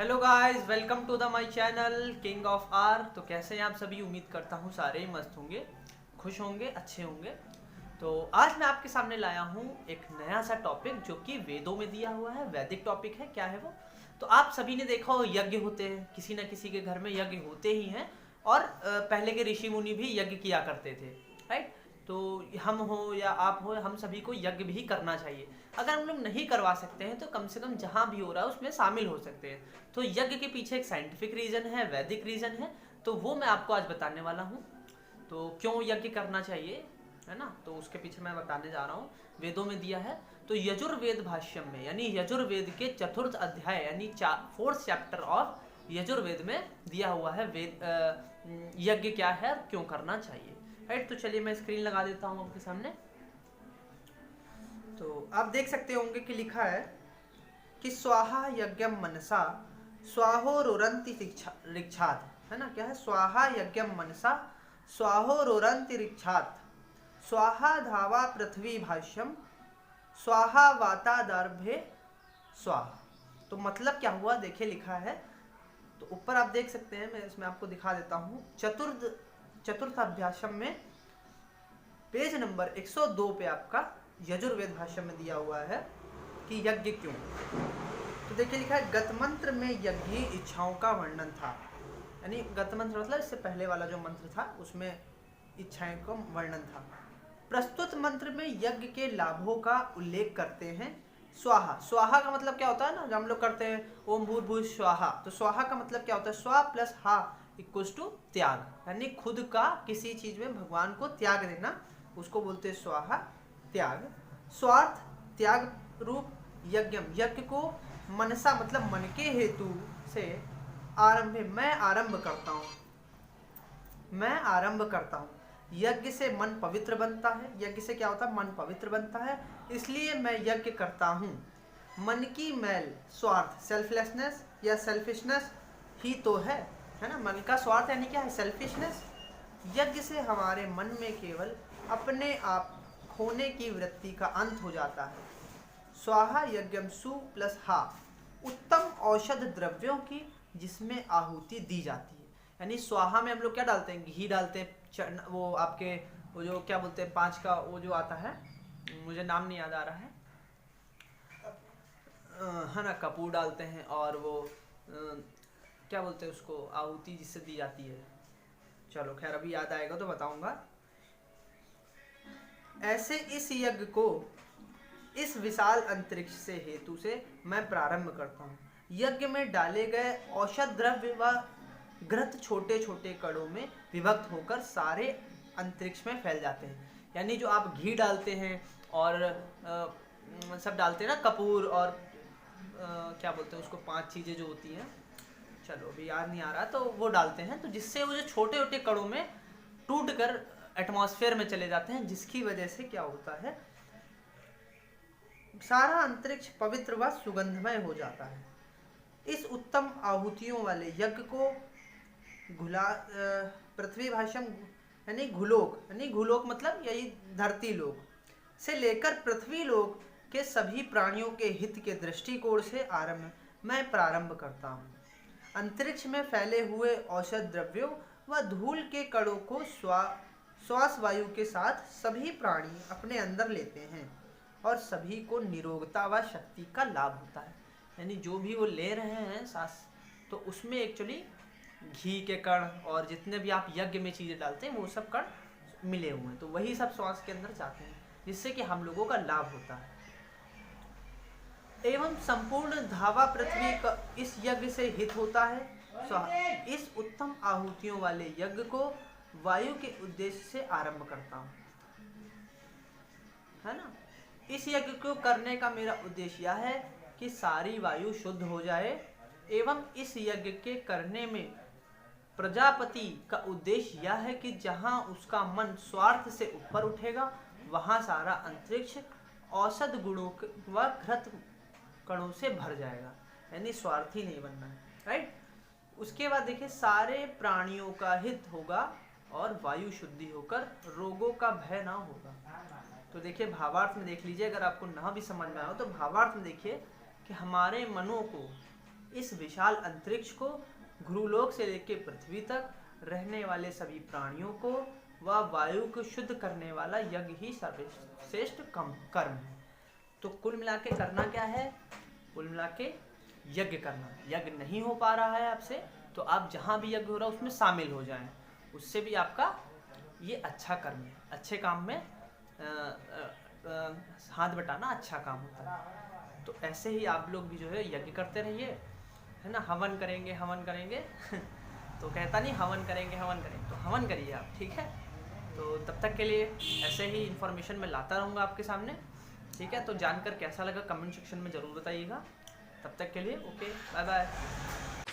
Hello guys, welcome to the my channel king of R. तो कैसे हैं आप सभी? उम्मीद करता हूँ सारे ही मस्त होंगे, खुश होंगे, अच्छे होंगे। तो आज मैं आपके सामने लाया हूँ एक नया सा टॉपिक जो कि वेदों में दिया हुआ है, वैदिक टॉपिक है। क्या है वो? तो आप सभी ने देखा हो, यज्ञ होते हैं, किसी न किसी के घर में यज्ञ होते ही हैं। और पहले के ऋषि मुनि भी यज्ञ किया करते थे, राइट। तो हम हो या आप हो, हम सभी को यज्ञ भी करना चाहिए। अगर हम लोग नहीं करवा सकते हैं तो कम से कम जहाँ भी हो रहा है उसमें शामिल हो सकते हैं। तो यज्ञ के पीछे एक साइंटिफिक रीजन है, वैदिक रीजन है। तो वो मैं आपको आज बताने वाला हूँ। तो क्यों यज्ञ करना चाहिए, है ना, तो उसके पीछे मैं बताने जा रहा हूँ। वेदों में दिया है। तो यजुर्वेद भाष्यम में, यानी यजुर्वेद के चतुर्थ अध्याय यानी फोर्थ चैप्टर ऑफ यजुर्वेद में दिया हुआ है वेद यज्ञ क्या है और क्यों करना चाहिए, राइट। तो चलिए मैं स्क्रीन लगा देता हूँ आपके सामने। तो आप देख सकते होंगे कि लिखा है कि स्वाहा यज्ञम मनसा स्वाहोरुरंति ऋक्षात, है ना। क्या है? स्वाहा यज्ञम मनसा स्वाहोरुरंति ऋक्षात स्वाहा धावा पृथ्वी भाष्यम स्वाहा वातादर्भे स्वाहा। तो मतलब क्या हुआ, देखिए लिखा है। तो ऊपर आप देख सकते हैं, मैं इसमें आपको दिखा देता हूँ। चतुर्थ अभ्यासम में पेज नंबर 102 पे आपका यजुर्वेद भाष्य में दिया हुआ है कि यज्ञ क्यों। तो देखिए लिखा है, गतमंत्र में यज्ञ इच्छाओं का वर्णन था। यानी गतमंत्र मतलब इससे पहले वाला जो मंत्र था उसमें इच्छाएं का वर्णन था। प्रस्तुत मंत्र में यज्ञ के लाभों का उल्लेख करते हैं। स्वाहा, स्वाहा का मतलब क्या होता है ना, जब हम लोग करते हैं ओम भूर्भुव स्वाहा, तो स्वाहा का मतलब क्या होता है? स्वा प्लस हा इक्वल्स टू त्याग, यानी खुद का किसी चीज में भगवान को त्याग देना, उसको बोलते हैं स्वाहा, त्याग। स्वार्थ त्याग रूप यज्ञम, यज्ञ को मनसा मतलब मन के हेतु से आरंभ, मैं आरंभ करता हूँ, मैं आरंभ करता हूँ। यज्ञ से मन पवित्र बनता है। यज्ञ से क्या होता है? मन पवित्र बनता है, इसलिए मैं यज्ञ करता हूँ। मन की मैल स्वार्थ, सेल्फलेसनेस या सेल्फिशनेस ही तो है ना। मन का स्वार्थ यानी क्या है? सेल्फिशनेस। यज्ञ से हमारे मन में केवल अपने आप खोने की वृत्ति का अंत हो जाता है। स्वाहा यज्ञम सु प्लस हा, उत्तम औषध द्रव्यों की जिसमें आहुति दी जाती है। यानी स्वाहा में हम लोग क्या डालते हैं? घी डालते हैं, वो आपके वो जो क्या बोलते हैं 5 का वो जो आता है, मुझे नाम नहीं याद आ रहा है, है ना, कपूर डालते हैं। और वो क्या बोलते हैं उसको, आहुति जिससे दी जाती है। चलो खैर, अभी याद आएगा तो बताऊंगा। ऐसे इस यज्ञ को इस विशाल अंतरिक्ष से हेतु से मैं प्रारंभ करता हूँ। यज्ञ में डाले गए औषध द्रव्य व घृत छोटे छोटे कणों में विभक्त होकर सारे अंतरिक्ष में फैल जाते हैं। यानी जो आप घी डालते हैं और सब डालते हैं ना, कपूर और क्या बोलते हैं उसको, 5 चीज़ें जो होती हैं, चलो अभी याद नहीं आ रहा, तो वो डालते हैं। तो जिससे वो जो छोटे छोटे कणों में टूट कर एटमॉस्फेयर में चले जाते हैं, जिसकी वजह से क्या होता है, सारा अंतरिक्ष पवित्र व सुगंधमय हो जाता है। इस उत्तम आहुतियों वाले यज्ञ को पृथ्वी भाष्यम यानी घुलोक, यानी घुलोक मतलब यही धरती लोक से लेकर पृथ्वी लोक के सभी प्राणियों के हित के दृष्टिकोण से मैं प्रारंभ करता हूँ। अंतरिक्ष में फैले हुए औषध द्रव्यों व धूल के कणों को श्वास वायु के साथ सभी प्राणी अपने अंदर लेते हैं और सभी को निरोगता व शक्ति का लाभ होता है। यानी जो भी वो ले रहे हैं सांस, तो उसमें एक्चुअली घी के कण और जितने भी आप यज्ञ में चीज़ें डालते हैं वो सब कण मिले हुए हैं, तो वही सब श्वास के अंदर जाते हैं, जिससे कि हम लोगों का लाभ होता है। एवं संपूर्ण धावा पृथ्वी का इस यज्ञ से हित होता है। इस उत्तम आहुतियों वाले यज्ञ को वायु के उद्देश्य से आरंभ करता हूँ, है ना। इस यज्ञ को करने का मेरा उद्देश्य यह है कि सारी वायु शुद्ध हो जाए, एवं इस यज्ञ के करने में प्रजापति का उद्देश्य यह है कि जहाँ उसका मन स्वार्थ से ऊपर उठेगा, वहाँ सारा अंतरिक्ष औषध गुणों व घृत कणों से भर जाएगा। यानी स्वार्थी नहीं बनना है, राइट। उसके बाद देखिए, सारे प्राणियों का हित होगा और वायु शुद्धि होकर रोगों का भय ना होगा। तो देखिए भावार्थ में देख लीजिए, अगर आपको ना भी समझ में आए तो भावार्थ में देखिए कि हमारे मनों को इस विशाल अंतरिक्ष को, गुरुलोक से लेकर पृथ्वी तक रहने वाले सभी प्राणियों को व वायु को शुद्ध करने वाला यज्ञ ही सर्वश्रेष्ठ कर्म है। तो कुल मिला के करना क्या है? कुल मिला के यज्ञ करना। यज्ञ नहीं हो पा रहा है आपसे, तो आप जहाँ भी यज्ञ हो रहा है उसमें शामिल हो जाएं, उससे भी आपका ये अच्छा कर्म है। अच्छे काम में हाथ बटाना अच्छा काम होता है। तो ऐसे ही आप लोग भी जो है यज्ञ करते रहिए, है ना। हवन करेंगे हवन करेंगे तो कहता नहीं हवन करेंगे, तो हवन करिए आप, ठीक है। तो तब तक के लिए ऐसे ही इन्फॉर्मेशन मैं लाता रहूँगा आपके सामने, ठीक है। तो जानकर कैसा लगा कमेंट सेक्शन में ज़रूर बताइएगा। तब तक के लिए ओके, बाय बाय।